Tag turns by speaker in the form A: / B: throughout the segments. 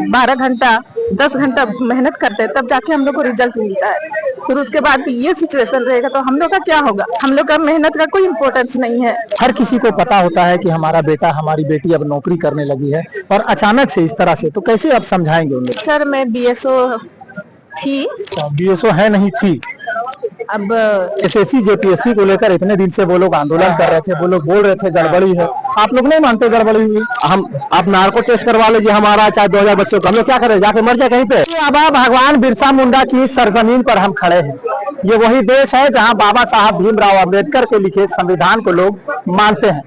A: 12 घंटा 10 घंटा मेहनत करते हैं तब जाके हम लोग को रिजल्ट मिलता है। फिर उसके बाद ये सिचुएशन रहेगा तो हम लोग का क्या होगा? हम लोग का मेहनत का कोई इम्पोर्टेंस नहीं है।
B: हर किसी को पता होता है कि हमारा बेटा हमारी बेटी अब नौकरी करने लगी है और अचानक से इस तरह से, तो कैसे आप समझाएंगे उन्हें?
A: सर मैं बीएसओ थी,
B: बीएसओ है नहीं थी,
A: अब
B: एसएससी जेपीएससी को लेकर इतने दिन से वो लोग आंदोलन कर रहे थे, वो लोग बोल रहे थे गड़बड़ी है, आप लोग नहीं मानते गड़बड़ी हुई?
C: हम आप नार्को टेस्ट करवा लीजिए हमारा, चाहे 2000 बच्चों का, हम लोग क्या करें, जाके मर जाए कहीं पे।
B: अब भगवान बिरसा मुंडा की सरजमीन पर हम खड़े हैं। ये वही देश है जहां बाबा साहब भीमराव अंबेडकर के लिखे संविधान को लोग मानते हैं।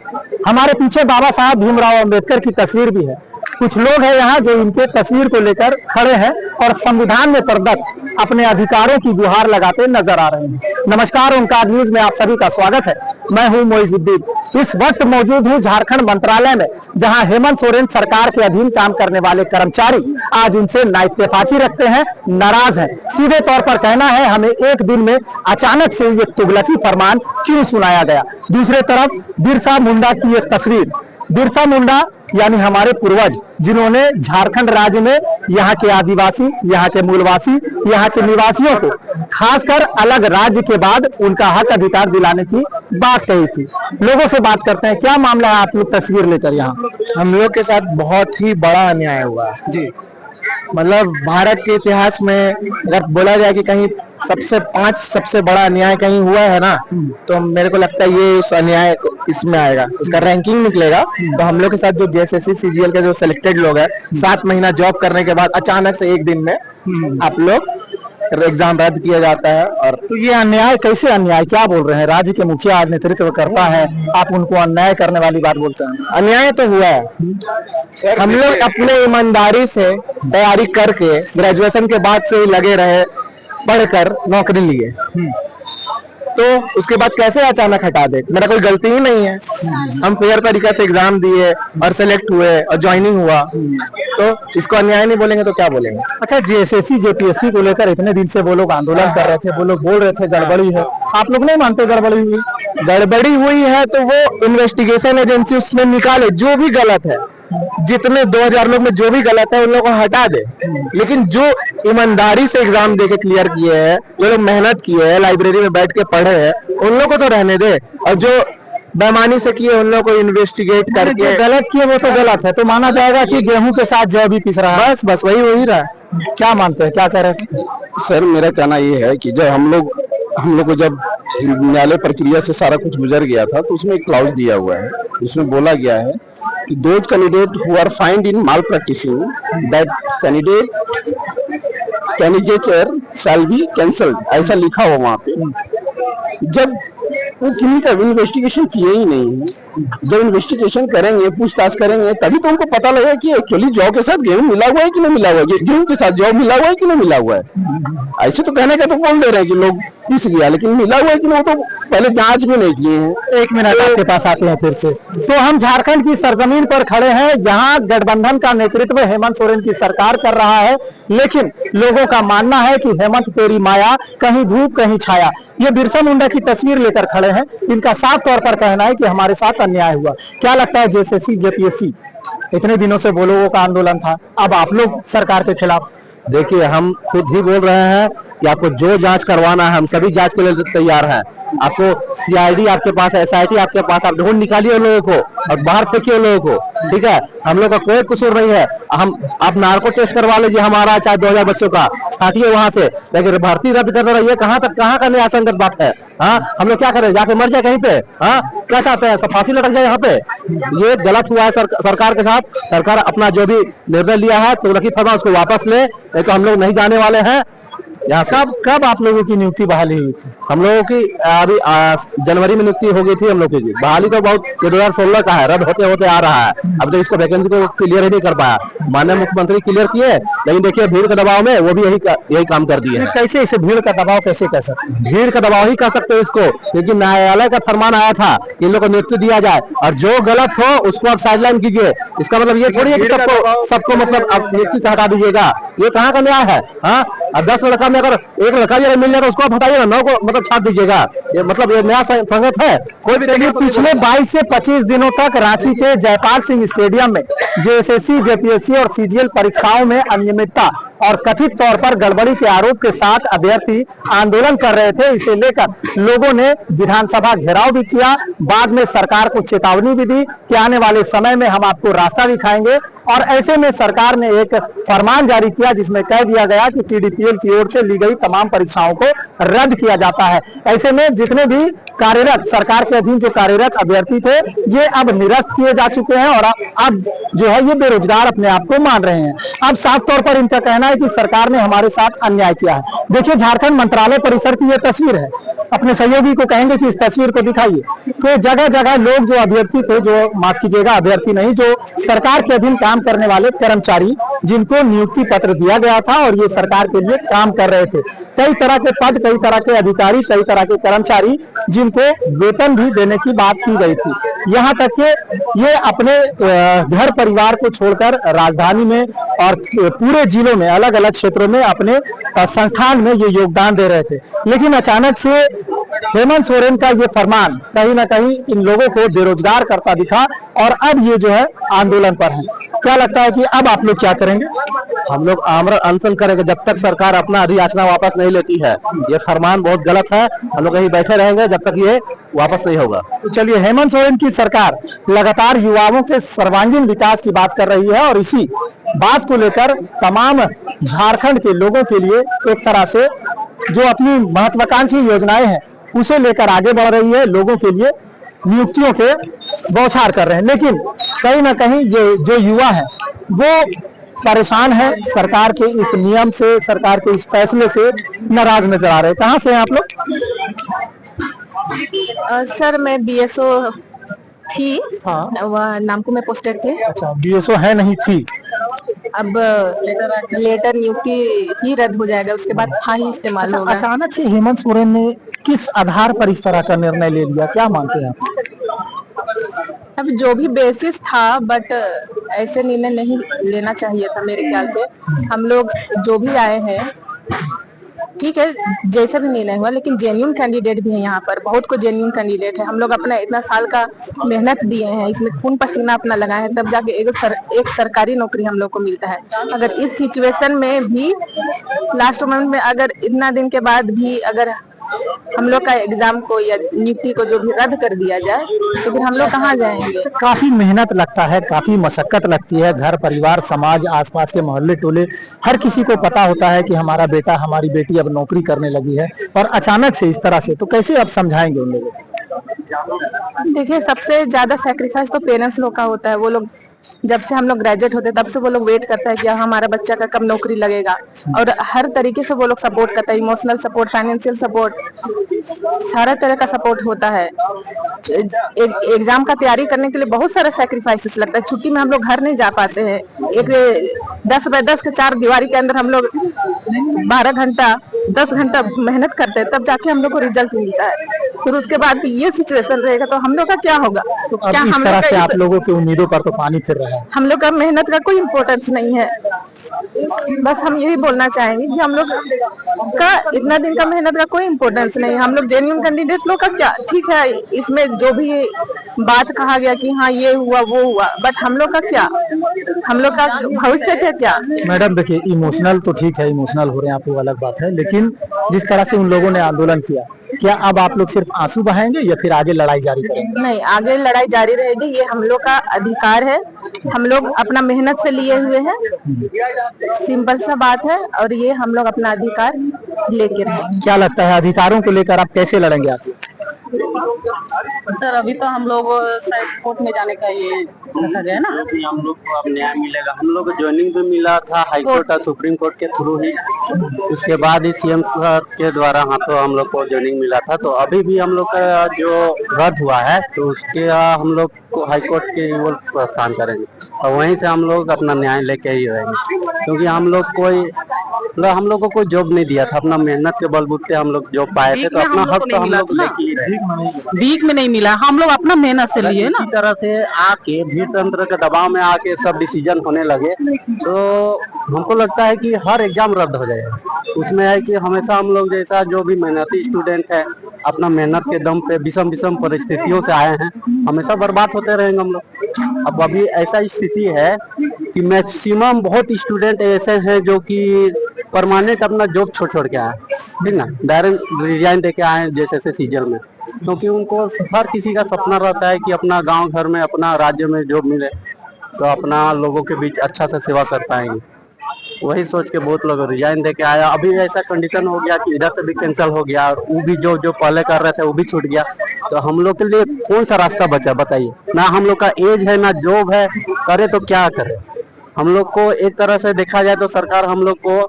B: हमारे पीछे बाबा साहब भीमराव अंबेडकर की तस्वीर भी है। कुछ लोग हैं यहाँ जो इनके तस्वीर को लेकर खड़े हैं और संविधान में प्रदत्त अपने अधिकारों की गुहार लगाते नजर आ रहे हैं। नमस्कार, ओंकार न्यूज में आप सभी का स्वागत है। मैं हूं मोइजुद्दीन। इस वक्त मौजूद हूं झारखंड मंत्रालय में, जहां हेमंत सोरेन सरकार के अधीन काम करने वाले कर्मचारी आज उनसे नाइत्तेफाकी रखते हैं, नाराज हैं। सीधे तौर पर कहना है हमें एक दिन में अचानक से ये तुगलकी फरमान क्यों सुनाया गया। दूसरे तरफ बिरसा मुंडा की एक तस्वीर, बिरसा मुंडा यानी हमारे पूर्वज, जिन्होंने झारखंड राज्य में यहाँ के आदिवासी, यहाँ के मूलवासी, यहाँ के निवासियों को खासकर अलग राज्य के बाद उनका हक अधिकार दिलाने की बात कही थी। लोगों से बात करते हैं, क्या मामला है आप लोग तस्वीर लेकर यहाँ?
C: हम लोग के साथ बहुत ही बड़ा अन्याय हुआ है जी। मतलब भारत के इतिहास में अगर बोला जाए कि कहीं सबसे बड़ा अन्याय कहीं हुआ है ना, तो मेरे को लगता है ये इस अन्याय इसमें आएगा, उसका रैंकिंग निकलेगा। तो हम लोग के साथ जो जेएसएससी सीजीएल के जो सिलेक्टेड लोग हैं, 7 महीना जॉब करने के बाद अचानक से एक दिन में आप लोग एग्जाम रद्द किया जाता है। और
B: तो ये अन्याय, कैसे अन्याय, क्या बोल रहे हैं? राज्य के मुखिया नेतृत्व करता है, आप उनको अन्याय करने वाली बात बोलते हैं?
C: अन्याय तो हुआ है। हम लोग अपने ईमानदारी से तैयारी करके ग्रेजुएशन के बाद से ही लगे रहे, पढ़कर नौकरी लिए, तो उसके बाद कैसे अचानक हटा दे? मेरा कोई गलती ही नहीं है। हम फेयर तरीके से एग्जाम दिए और सिलेक्ट हुए और ज्वाइनिंग हुआ, तो इसको अन्याय नहीं बोलेंगे तो क्या बोलेंगे?
B: अच्छा, जेएसएससी जेपीएससी को लेकर इतने दिन से वो लोग आंदोलन कर रहे थे, वो लोग बोल रहे थे गड़बड़ी है, आप लोग नहीं मानते गड़बड़ी हुई?
C: गड़बड़ी हुई है तो वो इन्वेस्टिगेशन एजेंसी उसमें निकाले, जो भी गलत है, जितने 2000 लोग में जो भी गलत है उन लोगों को हटा दे। लेकिन जो ईमानदारी से एग्जाम देके क्लियर किए हैं, जो लोग मेहनत किए हैं, लाइब्रेरी में बैठ के पढ़े हैं, उन लोगों को तो रहने दे। और जो बेईमानी से किए उन लोगों को इन्वेस्टिगेट करके,
B: जो गलत किए वो तो गलत है, तो माना जाएगा कि गेहूं के साथ जौ भी पिस रहा है।
C: बस वही हो ही रहा है।
B: क्या मानते हैं, क्या कह रहे थे?
D: सर, मेरा कहना ये है कि जब हम लोग को जब न्यायालय प्रक्रिया से सारा कुछ गुजर गया था, तो उसमें एक क्लाउज दिया हुआ है, उसमें बोला गया है कि those candidate who are find in malpracticing that candidature shall be cancelled, ऐसा लिखा हुआ वहाँ पे। जब वो किन्हीं का इन्वेस्टिगेशन किए ही नहीं है, जब इन्वेस्टिगेशन करेंगे, पूछताछ करेंगे, तभी तो उनको पता लगेगा कि एक्चुअली जौ के साथ गेहूं मिला हुआ है कि नहीं मिला हुआ है, गेहूं के साथ जौ मिला हुआ है कि नहीं मिला हुआ है। ऐसे तो कहने का तो बोल दे रहे हैं कि लोग पिस गया, लेकिन मिला हुआ है कि नहीं वो तो पहले जांच भी नहीं किए हैं।
B: 1 मिनट आपके पास आते हैं फिर से। तो हम झारखंड की सरजमीन पर खड़े हैं, जहां गठबंधन का नेतृत्व हेमंत सोरेन की सरकार कर रहा है, लेकिन लोगों का मानना है कि हेमंत तेरी माया, कहीं धूप कहीं छाया। ये बिरसा मुंडा की तस्वीर लेकर खड़े हैं। इनका साफ तौर पर कहना है कि हमारे साथ अन्याय हुआ। क्या लगता है, जेएसएससी जेपीएससी इतने दिनों से वो लोगों का आंदोलन था, अब आप लोग सरकार के खिलाफ?
C: देखिए, हम खुद ही बोल रहे हैं कि आपको जो जांच करवाना है, हम सभी जांच के लिए तैयार हैं। आपको सीआईडी आपके पास है, एसआईटी आपके पास, आप ढूंढ निकालिए उन लोगों को और बाहर फेंकिए उन लोगों को, ठीक है? हम लोग का कोई कसूर नहीं है। आप नार्को टेस्ट करवा लीजिए हमारा, चाहे 2000 बच्चों का, छाटिए वहां से, लेकिन भर्ती रद्द कर रही है, कहाँ का न्याय संगत बात है? हाँ, हम लोग क्या करें, जाके मर जाए कहीं पे? हाँ, क्या चाहते हैं, सब फांसी लटक जाए यहाँ पे? ये गलत हुआ है सरकार के साथ। सरकार अपना जो भी निर्णय लिया है, तो लकी फरमा उसको वापस ले, नहीं तो हम लोग नहीं जाने वाले हैं यहाँ।
B: कब आप लोगों की नियुक्ति बहाली हुई थी?
C: हम लोगों की अभी जनवरी में नियुक्ति हो गई थी हम लोग की। बहाली तो बहुत 2016 का है, रद्द होते होते आ रहा है। अब तो इसको वैकेंसी को क्लियर ही नहीं कर पाया। माननीय मुख्यमंत्री क्लियर किए, लेकिन देखिए भीड़ के दबाव में वो भी यही काम कर दिए हैं।
B: कैसे इसे भीड़ का दबाव कैसे कह सकते?
C: भीड़ का दबाव ही कह सकते हैं इसको, क्योंकि न्यायालय का फरमान आया था इन लोगों को नियुक्ति दिया जाए, और जो गलत हो उसको आप साइडलाइन कीजिए। इसका मतलब ये थोड़ी है कि सबको मतलब आप नियुक्ति से हटा दीजिएगा। ये कहाँ का न्याय है? हाँ, और 10 लड़का में अगर एक लड़का भी अगर मिल जाएगा उसको आप हटाइएगा, 9 को मतलब छाप दीजिएगा। ये मतलब ये नया संगत है। कोई भी देखिए
B: पिछले 22 से 25 दिनों तक रांची के जयपाल सिंह स्टेडियम में जेएसएससी, जेपीएससी और सीजीएल परीक्षाओं में अनियमितता और कथित तौर पर गड़बड़ी के आरोप के साथ अभ्यर्थी आंदोलन कर रहे थे। इसे लेकर लोगों ने विधानसभा घेराव भी किया, बाद में सरकार को चेतावनी भी दी कि आने वाले समय में हम आपको रास्ता दिखाएंगे। और ऐसे में सरकार ने एक फरमान जारी किया जिसमें कह दिया गया कि टीडीपीएल की ओर से ली गई तमाम परीक्षाओं को रद्द किया जाता है। ऐसे में जितने भी कार्यरत, सरकार के अधीन जो कार्यरत अभ्यर्थी थे, ये अब निरस्त किए जा चुके हैं और अब जो है ये बेरोजगार अपने आप को मान रहे हैं। अब साफ तौर पर इनका कहना है कि सरकार ने हमारे साथ अन्याय किया है। देखिए झारखंड मंत्रालय परिसर की ये तस्वीर है। अपने सहयोगी को कहेंगे कि इस तस्वीर को दिखाइए। तो जगह जगह लोग जो अभ्यर्थी थे, जो माफ कीजिएगा अभ्यर्थी नहीं, जो सरकार के अधीन काम करने वाले कर्मचारी, जिनको नियुक्ति पत्र दिया गया था और ये सरकार के लिए काम कर रहे थे, कई तरह के पद, कई तरह के अधिकारी, कई तरह के कर्मचारी, जिनको वेतन भी देने की बात की गई थी। यहाँ तक कि ये अपने घर परिवार को छोड़कर राजधानी में और पूरे जिलों में, अलग अलग क्षेत्रों में अपने संस्थान में ये योगदान दे रहे थे। लेकिन अचानक से हेमंत सोरेन का ये फरमान कहीं ना कहीं इन लोगों को बेरोजगार करता दिखा और अब ये जो है आंदोलन पर है। क्या लगता है कि अब आप लोग क्या करेंगे?
C: हम लोग आमरण अनशन करेंगे जब तक सरकार अपना अधियाचना वापस नहीं लेती है। ये फरमान बहुत गलत है। हम लोग यहीं बैठे रहेंगे जब तक ये वापस नहीं होगा।
B: तो चलिए, हेमंत सोरेन की सरकार लगातार युवाओं के सर्वांगीण विकास की बात कर रही है और इसी बात को लेकर तमाम झारखंड के लोगों के लिए एक तरह से जो अपनी महत्वाकांक्षी योजनाएं हैं उसे लेकर आगे बढ़ रही है, लोगों के लिए नियुक्तियों के बौछार कर रहे हैं। लेकिन कहीं ना कहीं जो युवा है वो परेशान है सरकार के इस नियम से, सरकार के इस फैसले से नाराज नजर आ रहे हैं। कहाँ से हैं आप लोग?
A: सर मैं बीएसओ थी,
B: हाँ।
A: वह नामको में पोस्टेड थे।
B: अच्छा, बीएसओ है नहीं थी।
A: अब लेटर नियुक्ति ही रद्द हो जाएगा, उसके बाद था ही इस्तेमाल होगा।
B: अचानक से हेमंत सोरेन ने किस आधार पर इस तरह का निर्णय ले लिया, क्या मानते हैं आप?
A: अब जो भी बेसिस था, बट ऐसे निर्णय नहीं लेना चाहिए था मेरे ख्याल से। हम लोग जो भी आए हैं, ठीक है, जैसा भी निर्णय हुआ, लेकिन जेन्युइन कैंडिडेट भी है यहाँ पर, बहुत को जेन्युइन कैंडिडेट है। हम लोग अपना इतना साल का मेहनत दिए हैं, इसमें खून पसीना अपना लगाए हैं, तब जाके एक सरकारी नौकरी हम लोग को मिलता है। अगर इस सिचुएशन में भी लास्ट मोमेंट में अगर इतना दिन के बाद भी अगर हम लोग का एग्जाम को या नियुक्ति को जो भी रद्द कर दिया जाए, तो फिर हम लोग कहाँ जाएंगे?
B: काफी मेहनत लगता है, काफी मशक्कत लगती है। घर परिवार, समाज, आसपास के मोहल्ले टोले, हर किसी को पता होता है कि हमारा बेटा, हमारी बेटी अब नौकरी करने लगी है और अचानक से इस तरह से, तो कैसे आप समझाएंगे उन लोगों को?
A: देखिए, सबसे ज्यादा सैक्रिफाइस तो पेरेंट्स लोग का होता है। वो लोग जब से हम लोग ग्रेजुएट होते तब से वो लोग वेट करता है कि हमारा बच्चा का कब नौकरी लगेगा, और हर तरीके से वो लोग सपोर्ट करता है। इमोशनल सपोर्ट, फाइनेंशियल सपोर्ट, सारा तरह का सपोर्ट होता है। एग्जाम का तैयारी करने के लिए बहुत सारा सैक्रिफाइसेस लगता है। छुट्टी में हम लोग घर नहीं जा पाते हैं। एक 10 बाय 10 के 4 दीवारी के अंदर हम लोग 12 घंटा 10 घंटा मेहनत करते हैं, तब जाके हम लोग को रिजल्ट मिलता है। फिर उसके बाद ये सिचुएशन रहेगा तो हम लोग का क्या होगा?
B: तो क्या इस तरह से आप लोगों की उम्मीदों पर तो पानी फिर रहा है?
A: हम लोग का मेहनत का कोई इम्पोर्टेंस नहीं है। बस हम यही बोलना चाहेंगे कि हम लोग का इतना दिन का मेहनत का कोई इम्पोर्टेंस नहीं है। हम लोग जेन्युइन कैंडिडेट लोग का क्या, ठीक है, इसमें जो भी बात कहा गया कि हाँ ये हुआ वो हुआ, बट हम लोग का क्या, हम लोग का भविष्य का क्या?
B: मैडम देखिए, इमोशनल तो ठीक है, इमोशनल हो रहे हैं आप, वो अलग बात है, लेकिन जिस तरह से उन लोगों ने आंदोलन किया, क्या अब आप लोग सिर्फ आंसू बहाएंगे या फिर आगे लड़ाई जारी करेंगे?
A: नहीं, आगे लड़ाई जारी रहेगी। ये हम लोग का अधिकार है, हम लोग अपना मेहनत से लिए हुए हैं, सिंपल सा बात है, और ये हम लोग अपना अधिकार लेके रहेंगे।
B: क्या लगता है अधिकारों को लेकर आप कैसे लड़ेंगे? आप
E: सर अभी तो हम लोग शायद कोर्ट में जाने का ये रखा गया है ना,
F: हम लोग को अब न्याय मिलेगा। हम लोग को ज्वाइनिंग भी मिला था हाई कोर्ट और सुप्रीम कोर्ट के थ्रू ही, उसके बाद ही सीएम सर के द्वारा हाँ तो हम लोग को ज्वाइनिंग मिला था। तो अभी भी हम लोग का जो रद्द हुआ है तो उसके हम लोग को हाई कोर्ट के ओर प्रस्थान करेंगे और वहीं से हम लोग अपना न्याय लेके ही रहेंगे, क्योंकि हम लोग को कोई जॉब नहीं दिया था। अपना मेहनत के बलबूते हम लोग जॉब पाए थे, तो अपना हक तो हम लोग लेके ही रहे।
E: वीक में नहीं मिला, हम लोग अपना मेहनत से लिए ना।
F: इसी तरह से आके भीड़ तंत्र के दबाव में आके सब डिसीजन होने लगे, तो हमको लगता है कि हर एग्जाम रद्द हो जाएगा। उसमें है कि हमेशा हम लोग जैसा जो भी मेहनती स्टूडेंट है अपना मेहनत के दम पे विषम विषम परिस्थितियों से आए हैं, हमेशा बर्बाद होते रहेंगे हम लोग। अब अभी ऐसा स्थिति है कि मैक्सिमम बहुत स्टूडेंट ऐसे हैं जो कि परमानेंट अपना जॉब छोड़ के आए, ठीक ना, डायरेक्ट रिजाइन दे के आए हैं जैसे सीजन में, क्योंकि उनको हर किसी का सपना रहता है कि अपना गांव घर में अपना राज्य में जॉब मिले तो अपना लोगों के बीच अच्छा से सेवा कर पाएंगे। वही सोच के बहुत लोग रिजाइन दे के आया। अभी ऐसा कंडीशन हो गया कि इधर से भी कैंसिल हो गया और वो भी जो पहले कर रहे थे वो भी छूट गया। तो हम लोग के लिए कौन सा रास्ता बचा बताइए? ना हम लोग का एज है ना जॉब है, करे तो क्या करे। हम लोग को एक तरह से देखा जाए तो सरकार हम लोग को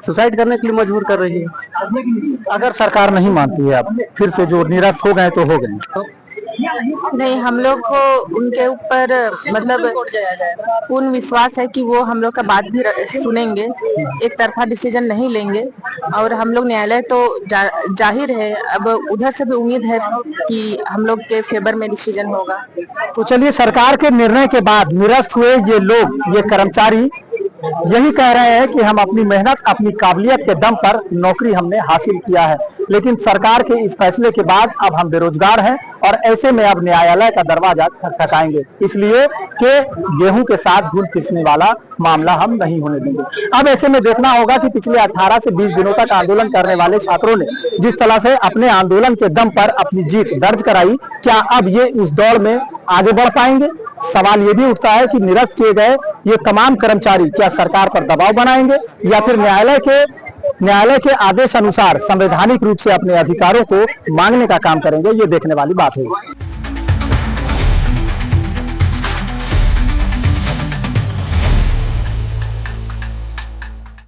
F: सुसाइड करने के लिए मजबूर कर रही है।
B: अगर सरकार नहीं मानती है, अब फिर से जो निरस्त हो गए तो हो गए, तो
A: नहीं, हम लोग को उनके ऊपर मतलब पूर्ण विश्वास है कि वो हम लोग का बात भी सुनेंगे, एक तरफा डिसीजन नहीं लेंगे और हम लोग न्यायालय तो जाहिर है, अब उधर से भी उम्मीद है कि हम लोग के फेवर में डिसीजन होगा।
B: तो चलिए, सरकार के निर्णय के बाद निरस्त हुए ये लोग, ये कर्मचारी यही कह रहे हैं कि हम अपनी मेहनत, अपनी काबिलियत के दम पर नौकरी हमने हासिल किया है, लेकिन सरकार के इस फैसले के बाद अब हम बेरोजगार हैं और ऐसे में अब न्यायालय का दरवाजा खटखटाएंगे, इसलिए कि गेहूं के साथ धूल पिसने वाला मामला हम नहीं होने देंगे। अब ऐसे में देखना होगा कि पिछले 18 से 20 दिनों तक आंदोलन करने वाले छात्रों ने जिस तरह से अपने आंदोलन के दम पर अपनी जीत दर्ज कराई, क्या अब ये उस दौड़ में आगे बढ़ पाएंगे? सवाल ये भी उठता है कि निरस्त किए गए ये तमाम कर्मचारी क्या सरकार पर दबाव बनाएंगे या फिर न्यायालय के आदेश अनुसार संवैधानिक रूप से अपने अधिकारों को मांगने का काम करेंगे? ये देखने वाली बात है।